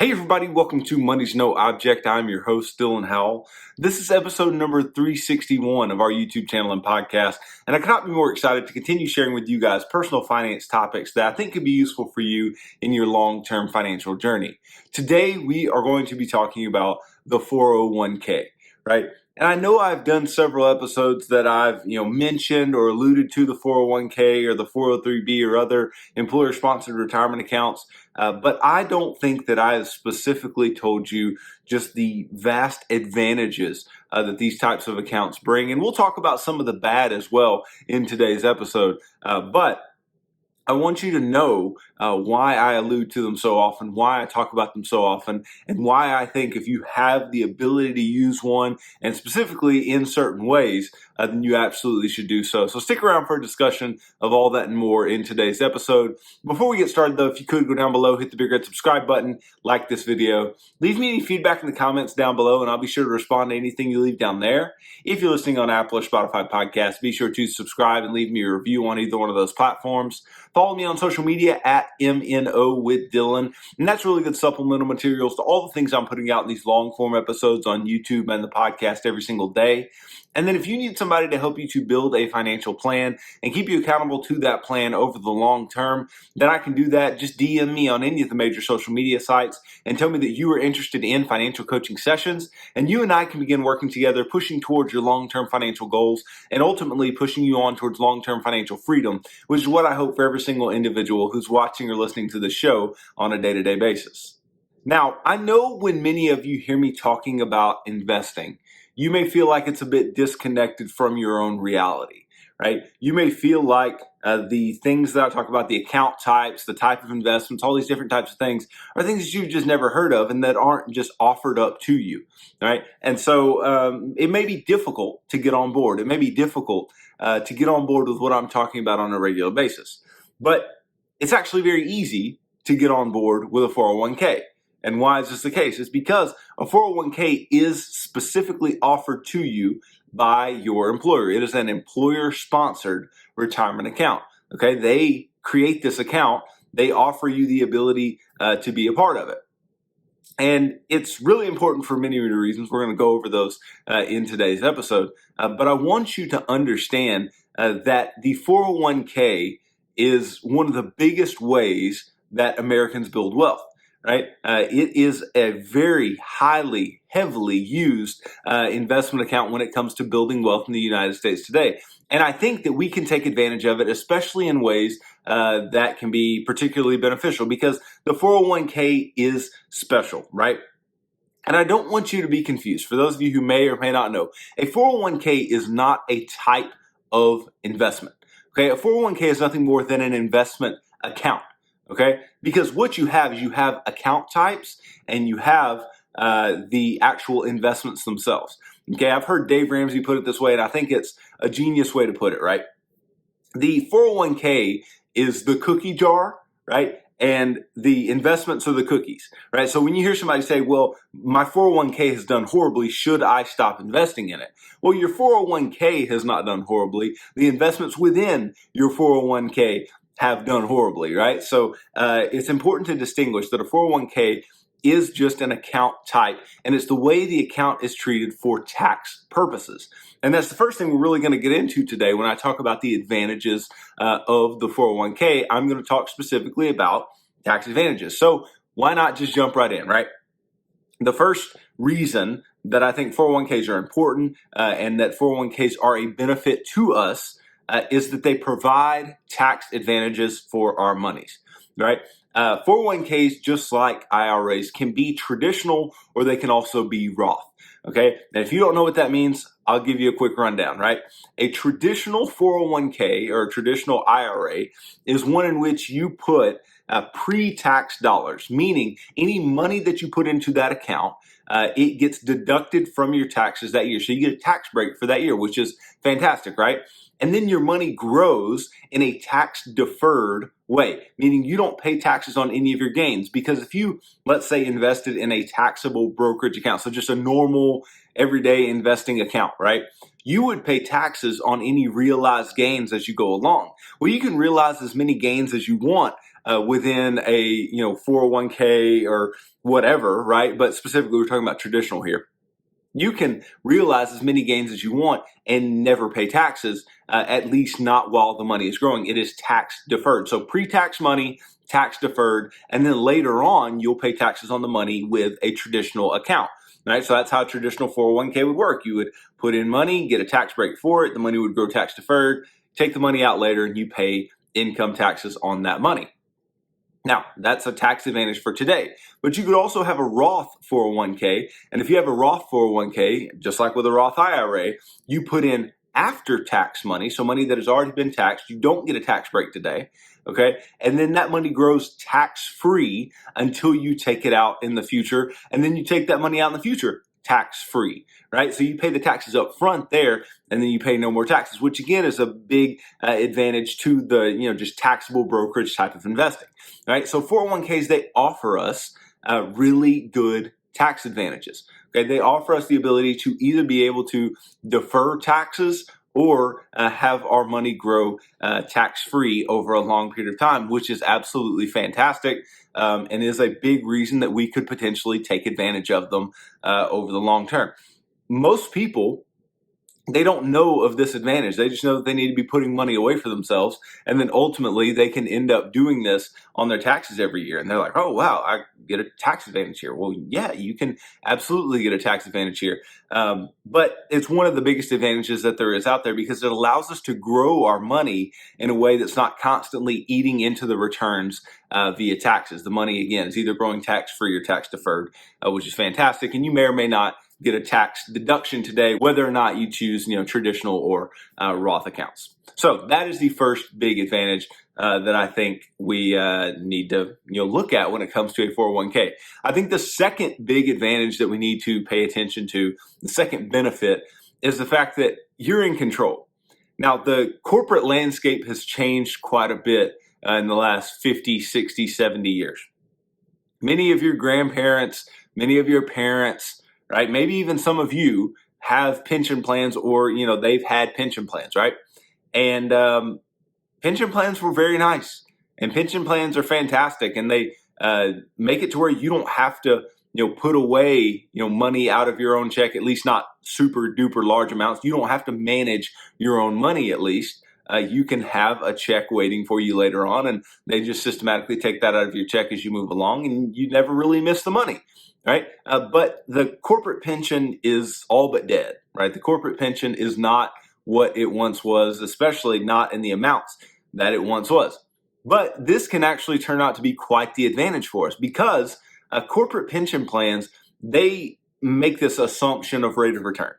Hey everybody, welcome to Money's No Object. I'm your host, Dylan Howell. This is episode number 361 of our YouTube channel and podcast, and I could not be more excited to continue sharing with you guys personal finance topics that I think could be useful for you in your long-term financial journey. Today, we are going to be talking about the 401k, right? And I know I've done several episodes that I've mentioned or alluded to the 401k or the 403b or other employer-sponsored retirement accounts. But I don't think that I have specifically told you just the vast advantages that these types of accounts bring. And we'll talk about some of the bad as well in today's episode. But I want you to know why I allude to them so often, why I talk about them so often, and why I think if you have the ability to use one, and specifically in certain ways, then you absolutely should do so. So stick around for a discussion of all that and more in today's episode. Before we get started, though, if you could go down below, hit the big red subscribe button, like this video. Leave me any feedback in the comments down below, and I'll be sure to respond to anything you leave down there. If you're listening on Apple or Spotify podcasts, be sure to subscribe and leave me a review on either one of those platforms. Follow me on social media at MNO with Dylan, and that's really good supplemental materials to all the things I'm putting out in these long form episodes on YouTube and the podcast every single day. And then if you need somebody to help you to build a financial plan and keep you accountable to that plan over the long term, then I can do that. Just DM me on any of the major social media sites and tell me that you are interested in financial coaching sessions, and you and I can begin working together, pushing towards your long-term financial goals and ultimately pushing you on towards long-term financial freedom, which is what I hope for every single individual who's watching or listening to this show on a day-to-day basis. Now, I know when many of you hear me talking about investing, you may feel like it's a bit disconnected from your own reality, right? You may feel like the things that I talk about, the account types, the type of investments, all these different types of things are things that you've just never heard of and that aren't just offered up to you, right? And so it may be difficult to get on board. It may be difficult to get on board with what I'm talking about on a regular basis. But it's actually very easy to get on board with a 401k. And why is this the case? It's because a 401k is specifically offered to you by your employer. It is an employer-sponsored retirement account. Okay, they create this account. They offer you the ability to be a part of it. And it's really important for many reasons. We're going to go over those in today's episode. But I want you to understand that the 401k is one of the biggest ways that Americans build wealth. Right? It is a very heavily used investment account when it comes to building wealth in the United States today. And I think that we can take advantage of it, especially in ways that can be particularly beneficial, because the 401k is special, right? And I don't want you to be confused. For those of you who may or may not know, a 401k is not a type of investment. Okay, a 401k is nothing more than an investment account. Okay, because what you have is you have account types and you have the actual investments themselves. Okay, I've heard Dave Ramsey put it this way, and I think it's a genius way to put it, right? The 401k is the cookie jar, right? And the investments are the cookies, right? So when you hear somebody say, well, my 401k has done horribly, should I stop investing in it? Well, your 401k has not done horribly. The investments within your 401k have done horribly, right? So it's important to distinguish that a 401k is just an account type, and it's the way the account is treated for tax purposes. And that's the first thing we're really going to get into today when I talk about the advantages of the 401k. I'm going to talk specifically about tax advantages. So why not just jump right in, right? The first reason that I think 401ks are important and that 401ks are a benefit to us is that they provide tax advantages for our monies, right? 401ks, just like IRAs, can be traditional or they can also be Roth, okay? And if you don't know what that means, I'll give you a quick rundown, right? A traditional 401k or a traditional IRA is one in which you put pre-tax dollars, meaning any money that you put into that account, it gets deducted from your taxes that year. So you get a tax break for that year, which is fantastic, right? And then your money grows in a tax-deferred way, meaning you don't pay taxes on any of your gains. Because if you, let's say, invested in a taxable brokerage account, so just a normal everyday investing account, right? you would pay taxes on any realized gains as you go along. Well, you can realize as many gains as you want within a 401k or whatever, right? But specifically, we're talking about traditional here. You can realize as many gains as you want and never pay taxes, at least not while the money is growing. It is tax deferred. So pre-tax money, tax deferred, and then later on, you'll pay taxes on the money with a traditional account. Right, so that's how a traditional 401k would work. You would put in money, get a tax break for it. The money would grow tax deferred. Take the money out later, and you pay income taxes on that money. Now, that's a tax advantage for today, but you could also have a Roth 401k. And if you have a Roth 401k, just like with a Roth IRA, you put in after tax money, so money that has already been taxed. You don't get a tax break today, okay? And then that money grows tax-free until you take it out in the future, and then you take that money out in the future tax-free, right? So you pay the taxes up front there, and then you pay no more taxes, which again is a big advantage to the just taxable brokerage type of investing, right? So 401ks, they offer us really good tax advantages. Okay, they offer us the ability to either be able to defer taxes or have our money grow tax-free over a long period of time, which is absolutely fantastic and is a big reason that we could potentially take advantage of them over the long term. Most people, they don't know of this advantage. They just know that they need to be putting money away for themselves. And then ultimately they can end up doing this on their taxes every year. And they're like, oh, wow, I get a tax advantage here. Well, yeah, you can absolutely get a tax advantage here. But it's one of the biggest advantages that there is out there because it allows us to grow our money in a way that's not constantly eating into the returns via taxes. The money, again, is either growing tax-free or tax deferred, which is fantastic. And you may or may not get a tax deduction today, whether or not you choose, traditional or Roth accounts. So that is the first big advantage that I think we need to, look at when it comes to a 401k. I think the second big advantage that we need to pay attention to, the second benefit, is the fact that you're in control. Now, the corporate landscape has changed quite a bit in the last 50, 60, 70 years. Many of your grandparents, many of your parents, right? Maybe even some of you have pension plans or, they've had pension plans, right? And pension plans were very nice and pension plans are fantastic and they make it to where you don't have to, put away, money out of your own check, at least not super duper large amounts. You don't have to manage your own money, at least. You can have a check waiting for you later on and they just systematically take that out of your check as you move along and you never really miss the money. Right. But the corporate pension is all but dead, right? The corporate pension is not what it once was, especially not in the amounts that it once was. But this can actually turn out to be quite the advantage for us because corporate pension plans, they make this assumption of rate of return.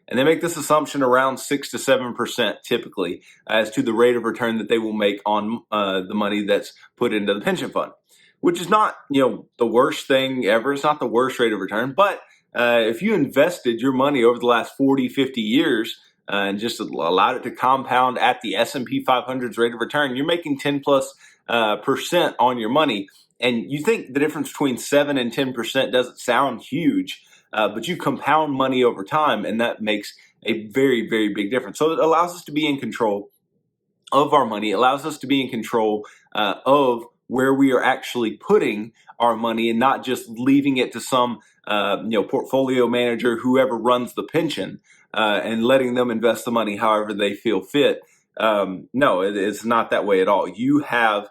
And they make this assumption around 6 to 7% typically as to the rate of return that they will make on the money that's put into the pension fund. Which is not, the worst thing ever. It's not the worst rate of return. But if you invested your money over the last 40, 50 years and just allowed it to compound at the S&P 500's rate of return, you're making 10 plus percent on your money. And you think the difference between 7 and 10% doesn't sound huge, but you compound money over time, and that makes a very, very big difference. So it allows us to be in control of our money. It allows us to be in control of where we are actually putting our money and not just leaving it to some portfolio manager, whoever runs the pension, and letting them invest the money however they feel fit. No, it's not that way at all. You have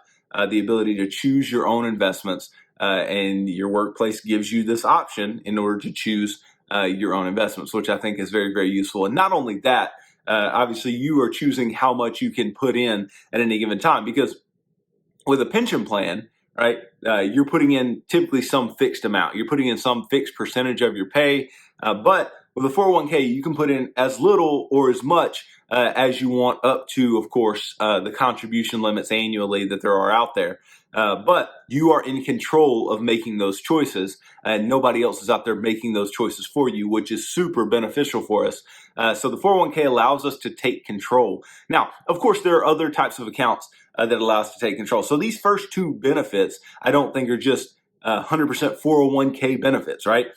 the ability to choose your own investments, and your workplace gives you this option in order to choose your own investments, which I think is very, very useful. And not only that, obviously you are choosing how much you can put in at any given time, because with a pension plan, right, you're putting in typically some fixed amount. You're putting in some fixed percentage of your pay. But with a 401k, you can put in as little or as much as you want up to, of course, the contribution limits annually that there are out there. But you are in control of making those choices, and nobody else is out there making those choices for you, which is super beneficial for us. So the 401k allows us to take control. Now, of course, there are other types of accounts that allow us to take control. So these first two benefits, I don't think are just 100% 401k benefits, right?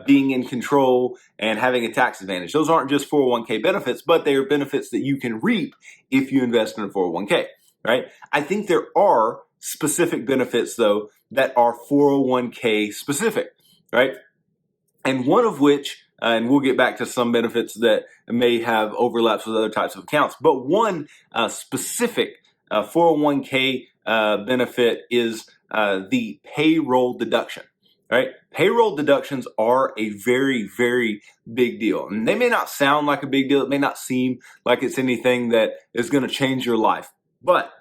Being in control and having a tax advantage. Those aren't just 401k benefits, but they are benefits that you can reap if you invest in a 401k, right? I think there are specific benefits, though, that are 401k specific, right? And one of which, and we'll get back to some benefits that may have overlaps with other types of accounts, but one specific 401k benefit is the payroll deduction. Right? Payroll deductions are a very, very big deal. And they may not sound like a big deal. It may not seem like it's anything that is going to change your life. But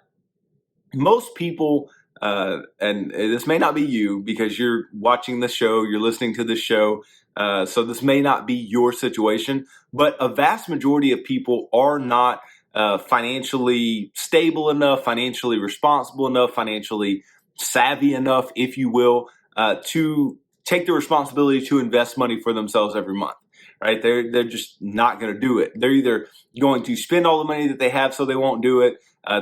most people, and this may not be you because you're watching the show, you're listening to the show, so this may not be your situation, but a vast majority of people are not financially stable enough, financially responsible enough, financially savvy enough, if you will, to take the responsibility to invest money for themselves every month. Right? They're just not going to do it. They're either going to spend all the money that they have so they won't do it.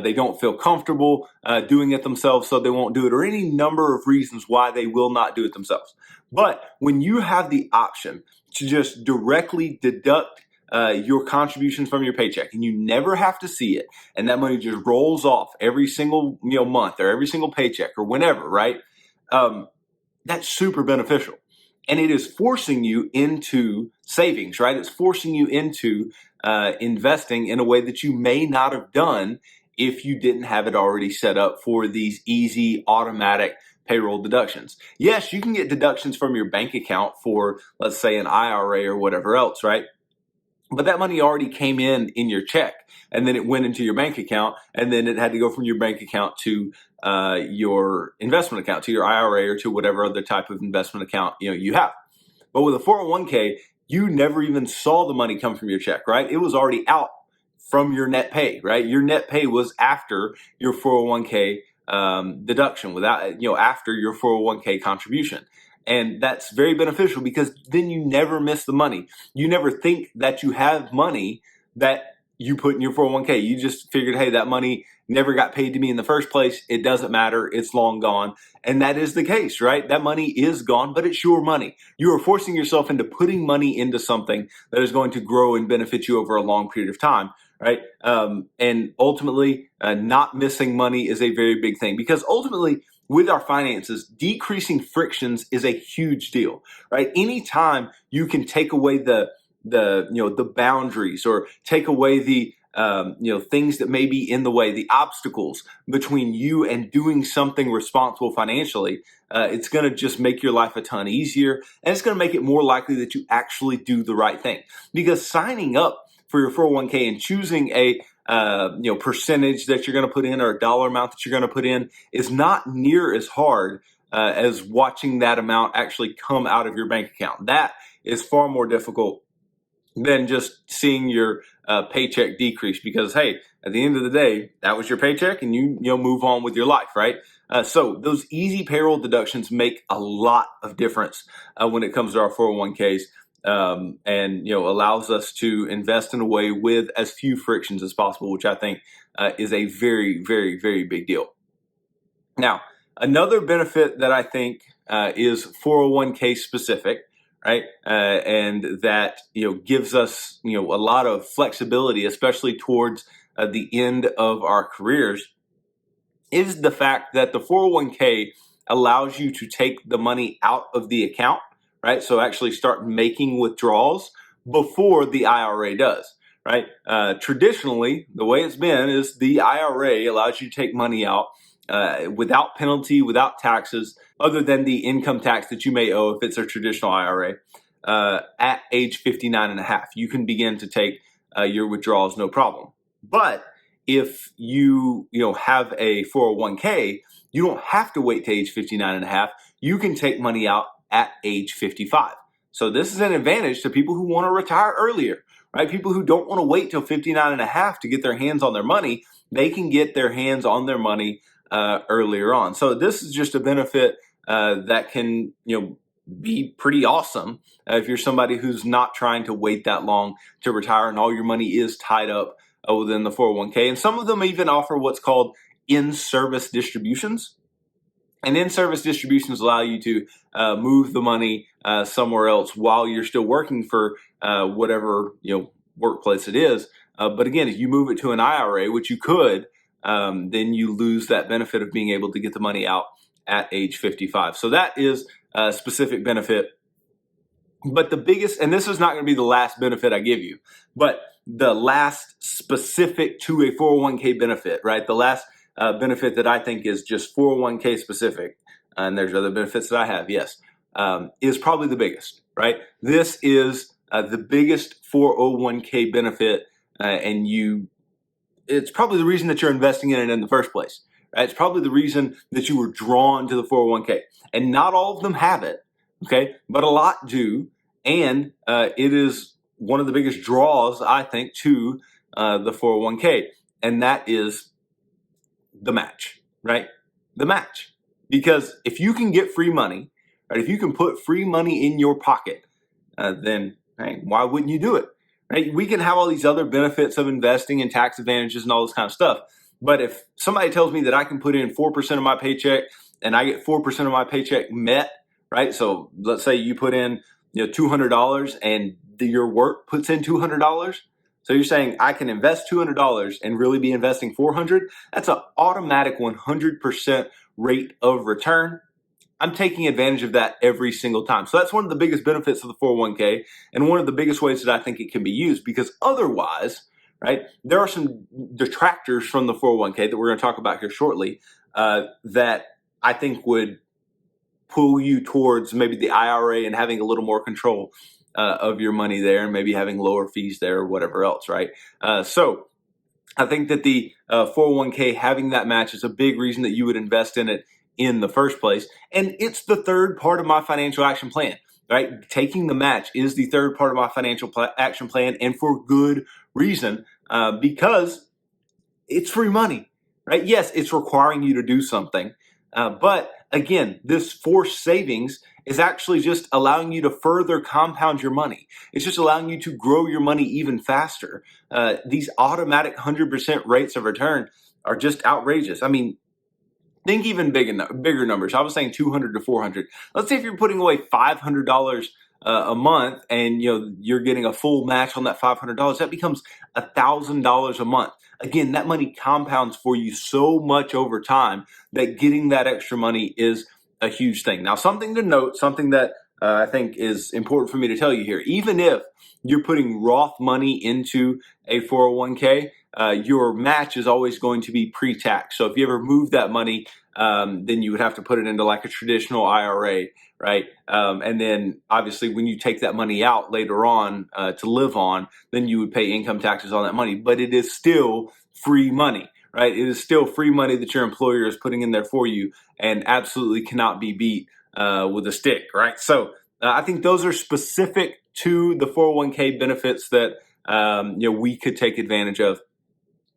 They don't feel comfortable doing it themselves, so they won't do it, or any number of reasons why they will not do it themselves. But when you have the option to just directly deduct your contributions from your paycheck, and you never have to see it, and that money just rolls off every single month or every single paycheck or whenever, right? That's super beneficial. And it is forcing you into savings, right? It's forcing you into investing in a way that you may not have done if you didn't have it already set up for these easy automatic payroll deductions. Yes, you can get deductions from your bank account for, let's say, an IRA or whatever else, right? But that money already came in your check, and then it went into your bank account, and then it had to go from your bank account to your investment account, to your IRA, or to whatever other type of investment account you have. But with a 401k, you never even saw the money come from your check, right? It was already out from your net pay, right? Your net pay was after your 401k deduction, after your 401k contribution. And that's very beneficial because then you never miss the money. You never think that you have money that you put in your 401k. You just figured, hey, that money never got paid to me in the first place. It doesn't matter. It's long gone. And that is the case, right? That money is gone, but it's your money. You are forcing yourself into putting money into something that is going to grow and benefit you over a long period of time, right? And ultimately, not missing money is a very big thing, because ultimately, with our finances, decreasing frictions is a huge deal, right? Anytime you can take away the boundaries, or take away the things that may be in the way, the obstacles between you and doing something responsible financially, it's going to just make your life a ton easier, and it's going to make it more likely that you actually do the right thing. Because signing up for your 401k and choosing a percentage that you're going to put in, or a dollar amount that you're going to put in, is not near as hard as watching that amount actually come out of your bank account. That is far more difficult than just seeing your paycheck decrease, because, hey, at the end of the day, that was your paycheck, and you move on with your life, right? So those easy payroll deductions make a lot of difference when it comes to our 401ks. And allows us to invest in a way with as few frictions as possible, which I think is a very, very, very big deal. Now, another benefit that I think is 401k specific, right, and that gives us a lot of flexibility, especially towards the end of our careers, is the fact that the 401k allows you to take the money out of the account, right? So actually start making withdrawals before the IRA does, right? Traditionally, the way it's been is the IRA allows you to take money out without penalty, without taxes, other than the income tax that you may owe if it's a traditional IRA, at age 59 and a half. You can begin to take your withdrawals, no problem. But if you have a 401k, you don't have to wait to age 59 and a half. You can take money out at age 55. So this is an advantage to people who want to retire earlier, right? People who don't want to wait till 59 and a half to get their hands on their money. They can get their hands on their money earlier on. So this is just a benefit that can be pretty awesome if you're somebody who's not trying to wait that long to retire and all your money is tied up within the 401k. And some of them even offer what's called in-service distributions. And in-service distributions allow you to move the money somewhere else while you're still working for whatever workplace it is. But again, if you move it to an IRA, which you could, then you lose that benefit of being able to get the money out at age 55. So that is a specific benefit. But the biggest, and this is not going to be the last benefit I give you, but the last specific to a 401k benefit, right? The last benefit that I think is just 401k specific, and there's other benefits that I have, yes, is probably the biggest, right? This is the biggest 401k benefit, and it's probably the reason that you're investing in it in the first place, right? It's probably the reason that you were drawn to the 401k. And not all of them have it, okay? But a lot do. And it is one of the biggest draws, I think, to the 401k. And that is the match, right? The match. Because if you can get free money, right? If you can put free money in your pocket, then hey, why wouldn't you do it? Right? We can have all these other benefits of investing and tax advantages and all this kind of stuff. But if somebody tells me that I can put in 4% of my paycheck and I get 4% of my paycheck met, right? So let's say you put in $200 and your work puts in $200. So you're saying I can invest $200 and really be investing $400? That's an automatic 100% rate of return. I'm taking advantage of that every single time. So that's one of the biggest benefits of the 401k and one of the biggest ways that I think it can be used, because otherwise, right, there are some detractors from the 401k that we're going to talk about here shortly that I think would pull you towards maybe the IRA and having a little more control of your money there, and maybe having lower fees there or whatever else, right? So I think that the 401k having that match is a big reason that you would invest in it in the first place. And it's the third part of my financial action plan, right? Taking the match is the third part of my financial action plan, and for good reason, because it's free money, right? Yes, it's requiring you to do something. But again, this forced savings is actually just allowing you to further compound your money. It's just allowing you to grow your money even faster. These automatic 100% rates of return are just outrageous. I mean, think even bigger numbers. I was saying 200 to 400. Let's say if you're putting away $500 a month, and you're getting a full match on that $500, that becomes $1,000 a month. Again, that money compounds for you so much over time that getting that extra money is a huge thing. Now, something to note, something that I think is important for me to tell you here, even if you're putting Roth money into a 401k, your match is always going to be pre-tax. So if you ever move that money, then you would have to put it into like a traditional IRA, right? And then obviously when you take that money out later on to live on, then you would pay income taxes on that money. But it is still free money, right? It is still free money that your employer is putting in there for you, and absolutely cannot be beat with a stick, right? So I think those are specific to the 401k benefits that we could take advantage of.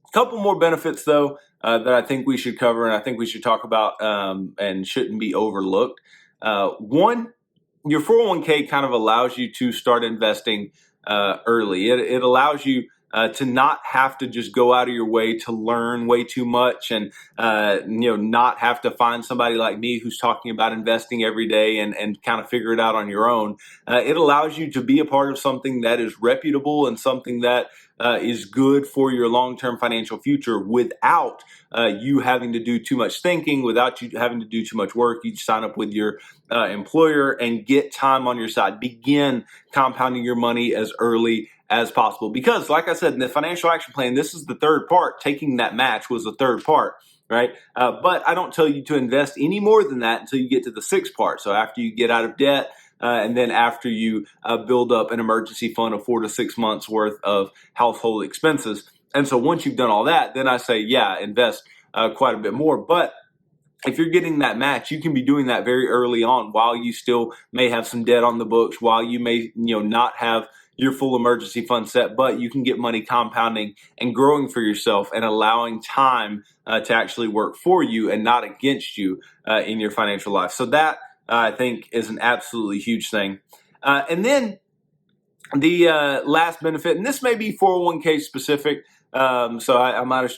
A couple more benefits, though, that I think we should cover and I think we should talk about and shouldn't be overlooked. One, your 401k kind of allows you to start investing early. It allows you to not have to just go out of your way to learn way too much, and not have to find somebody like me who's talking about investing every day and kind of figure it out on your own. It allows you to be a part of something that is reputable and something that is good for your long-term financial future without you having to do too much thinking, without you having to do too much work. You sign up with your employer and get time on your side. Begin compounding your money as early as possible. Because like I said, in the financial action plan, this is the third part. Taking that match was the third part, right? But I don't tell you to invest any more than that until you get to the sixth part. So after you get out of debt, and then after you build up an emergency fund of 4 to 6 months worth of household expenses. And so once you've done all that, then I say, yeah, invest quite a bit more. But if you're getting that match, you can be doing that very early on while you still may have some debt on the books, while you may not have your full emergency fund set, but you can get money compounding and growing for yourself and allowing time to actually work for you and not against you in your financial life. So that I think is an absolutely huge thing. And then the last benefit, and this may be 401k specific, So I might have,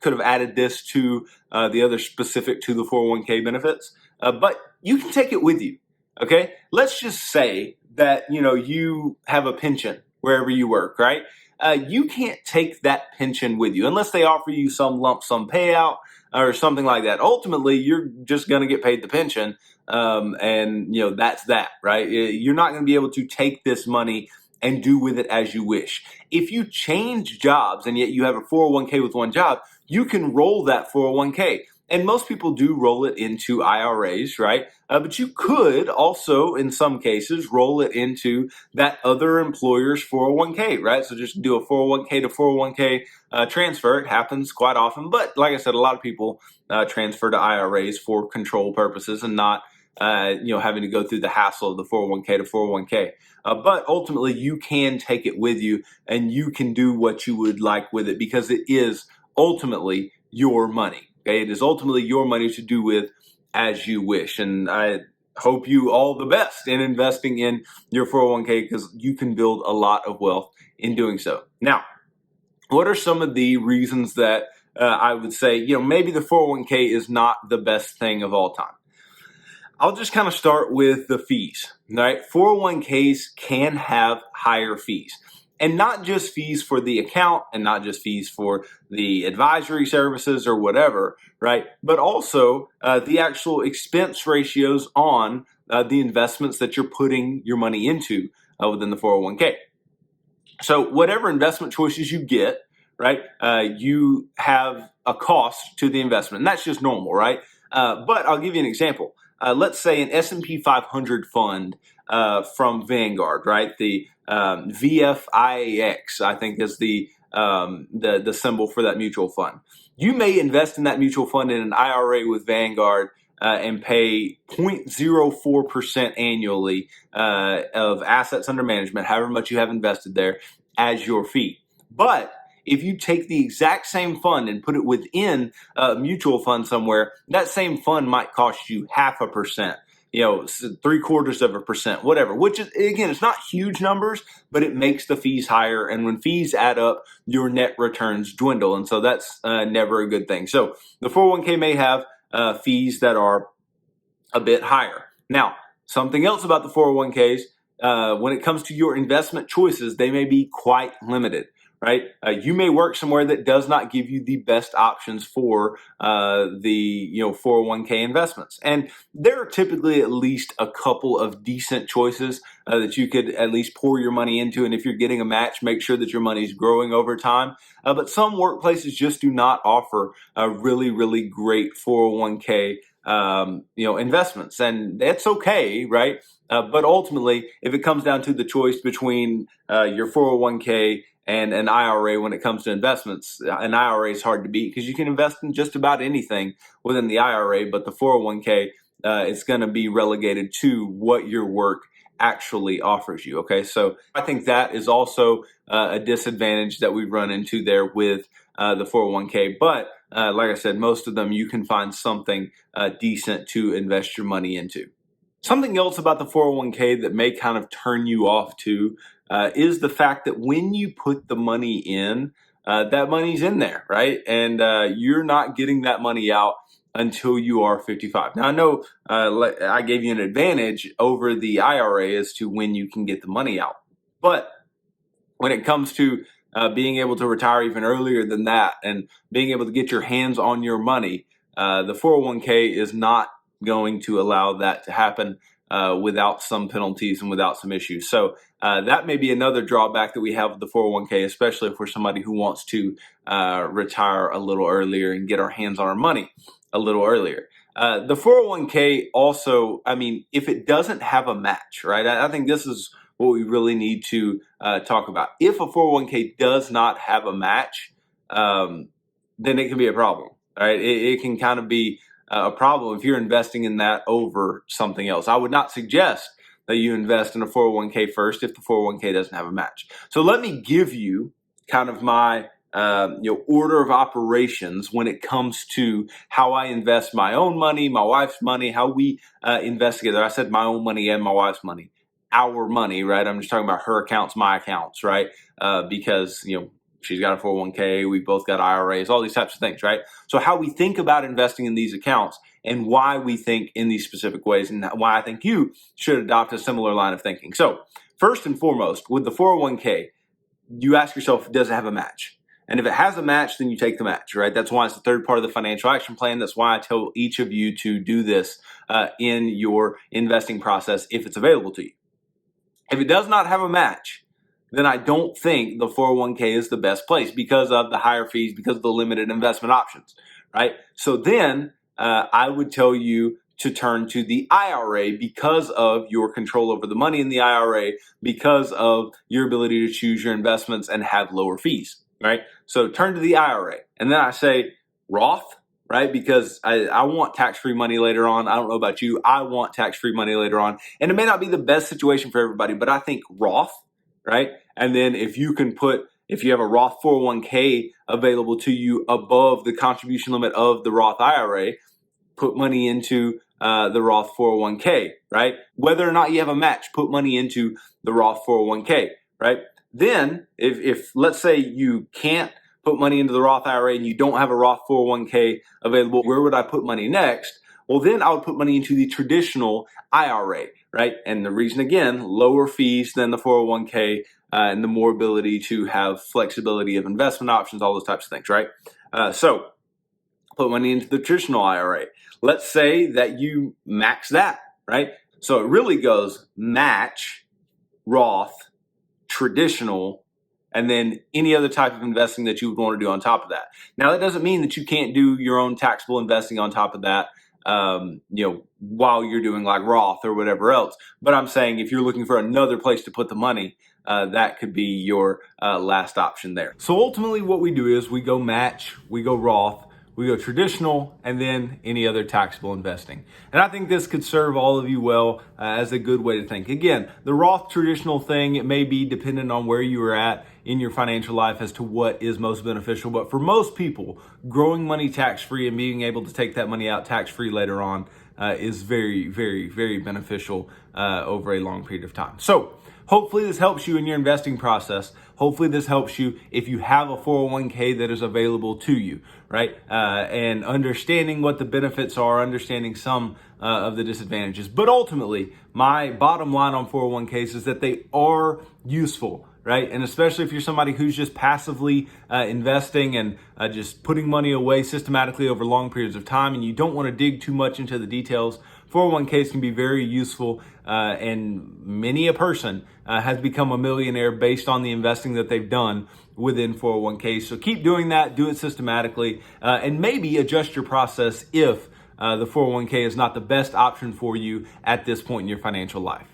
could have added this to the other specific to the 401k benefits. But you can take it with you. Okay. Let's just say that, you have a pension wherever you work, right? You can't take that pension with you unless they offer you some lump sum payout or something like that. Ultimately, you're just going to get paid the pension. And that's that, right? You're not going to be able to take this money and do with it as you wish. If you change jobs and yet you have a 401k with one job, you can roll that 401k. And most people do roll it into IRAs, right? But you could also, in some cases, roll it into that other employer's 401k, right? So just do a 401k to 401k transfer. It happens quite often. But like I said, a lot of people transfer to IRAs for control purposes and not having to go through the hassle of the 401k to 401k. But ultimately, you can take it with you and you can do what you would like with it because it is ultimately your money. Okay, it is ultimately your money to do with as you wish. And I hope you all the best in investing in your 401k because you can build a lot of wealth in doing so. Now, what are some of the reasons that I would say, maybe the 401k is not the best thing of all time? I'll just kind of start with the fees, right? 401ks can have higher fees. And not just fees for the account and not just fees for the advisory services or whatever, right? But also the actual expense ratios on the investments that you're putting your money into within the 401k. So whatever investment choices you get, right, you have a cost to the investment. And that's just normal, right? But I'll give you an example. Let's say an S&P 500 fund from Vanguard, right? The VFIAX, I think, is the symbol for that mutual fund. You may invest in that mutual fund in an IRA with Vanguard and pay 0.04% annually of assets under management, however much you have invested there, as your fee. But if you take the exact same fund and put it within a mutual fund somewhere, that same fund might cost you 0.5%, 0.75%, whatever, which is, again, it's not huge numbers, but it makes the fees higher. And when fees add up, your net returns dwindle. And so that's never a good thing. So the 401k may have fees that are a bit higher. Now, something else about the 401ks, when it comes to your investment choices, they may be quite limited, right? You may work somewhere that does not give you the best options for the 401k investments. And there are typically at least a couple of decent choices that you could at least pour your money into. And if you're getting a match, make sure that your money is growing over time. But some workplaces just do not offer a really, really great 401k investments, and that's okay, right? But ultimately, if it comes down to the choice between your 401k and an IRA when it comes to investments, an IRA is hard to beat because you can invest in just about anything within the IRA, but the 401k is going to be relegated to what your work actually offers you. Okay, so I think that is also a disadvantage that we run into there with the 401k, but like I said, most of them you can find something decent to invest your money into. Something else about the 401k that may kind of turn you off to is the fact that when you put the money in, that money's in there, right? And you're not getting that money out until you are 55. Now, I know I gave you an advantage over the IRA as to when you can get the money out. But when it comes to being able to retire even earlier than that and being able to get your hands on your money, the 401k is not going to allow that to happen without some penalties and without some issues. So that may be another drawback that we have with the 401k, especially if we're somebody who wants to retire a little earlier and get our hands on our money a little earlier. The 401k also, if it doesn't have a match, right? I think this is what we really need to talk about. If a 401k does not have a match, then it can be a problem, right? It can kind of be a problem if you're investing in that over something else. I would not suggest that you invest in a 401k first if the 401k doesn't have a match. So let me give you kind of my order of operations when it comes to how I invest my own money, my wife's money, how we invest together. I said my own money and my wife's money. Our money, right? I'm just talking about her accounts, my accounts, right? Because She's got a 401k. We both got IRAs, all these types of things, right? So how we think about investing in these accounts and why we think in these specific ways and why I think you should adopt a similar line of thinking. So first and foremost, with the 401k, you ask yourself, does it have a match? And if it has a match, then you take the match, right? That's why it's the third part of the financial action plan. That's why I tell each of you to do this in your investing process if it's available to you. If it does not have a match, then I don't think the 401k is the best place because of the higher fees, because of the limited investment options, right? So then I would tell you to turn to the IRA because of your control over the money in the IRA, because of your ability to choose your investments and have lower fees, right? So turn to the IRA. And then I say Roth, right? Because I want tax-free money later on. I don't know about you. I want tax-free money later on. And it may not be the best situation for everybody, but I think Roth, right? And then if you have a Roth 401k available to you above the contribution limit of the Roth IRA, put money into the Roth 401k, right? Whether or not you have a match, put money into the Roth 401k, right? Then if let's say you can't put money into the Roth IRA and you don't have a Roth 401k available, where would I put money next? Well, then I would put money into the traditional IRA, right? And the reason, again, lower fees than the 401k and the more ability to have flexibility of investment options, all those types of things, right? So put money into the traditional IRA. Let's say that you max that, right? So it really goes match, Roth, traditional, and then any other type of investing that you would want to do on top of that. Now, that doesn't mean that you can't do your own taxable investing on top of that, while you're doing like Roth or whatever else. But I'm saying if you're looking for another place to put the money, that could be your last option there. So ultimately what we do is we go match, we go Roth, we go traditional, and then any other taxable investing. And I think this could serve all of you well as a good way to think. Again, the Roth traditional thing, it may be dependent on where you are at in your financial life as to what is most beneficial. But for most people, growing money tax-free and being able to take that money out tax-free later on is very, very, very beneficial over a long period of time. So hopefully this helps you in your investing process. Hopefully this helps you if you have a 401k that is available to you, right? And understanding what the benefits are, understanding some of the disadvantages. But ultimately, my bottom line on 401ks is that they are useful, right? And especially if you're somebody who's just passively investing and just putting money away systematically over long periods of time, and you don't want to dig too much into the details, 401ks can be very useful, and many a person has become a millionaire based on the investing that they've done within 401ks. So keep doing that, do it systematically, and maybe adjust your process if the 401k is not the best option for you at this point in your financial life.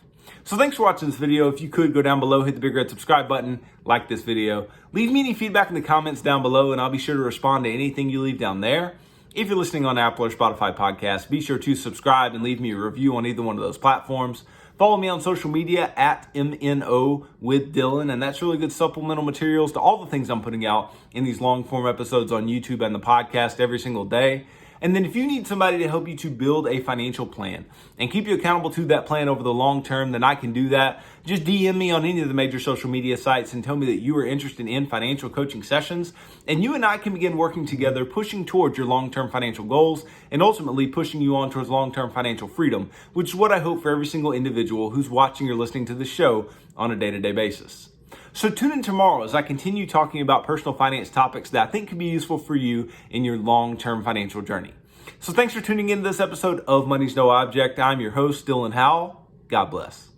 So thanks for watching this video. If you could go down below, hit the big red subscribe button, like this video. Leave me any feedback in the comments down below, and I'll be sure to respond to anything you leave down there. If you're listening on Apple or Spotify podcasts, be sure to subscribe and leave me a review on either one of those platforms. Follow me on social media at MNO with Dylan, and that's really good supplemental materials to all the things I'm putting out in these long form episodes on YouTube and the podcast every single day. And then if you need somebody to help you to build a financial plan and keep you accountable to that plan over the long term, then I can do that. Just DM me on any of the major social media sites and tell me that you are interested in financial coaching sessions. And you and I can begin working together, pushing towards your long-term financial goals and ultimately pushing you on towards long-term financial freedom, which is what I hope for every single individual who's watching or listening to the show on a day-to-day basis. So tune in tomorrow as I continue talking about personal finance topics that I think could be useful for you in your long-term financial journey. So thanks for tuning in to this episode of Money's No Object. I'm your host, Dylan Howell. God bless.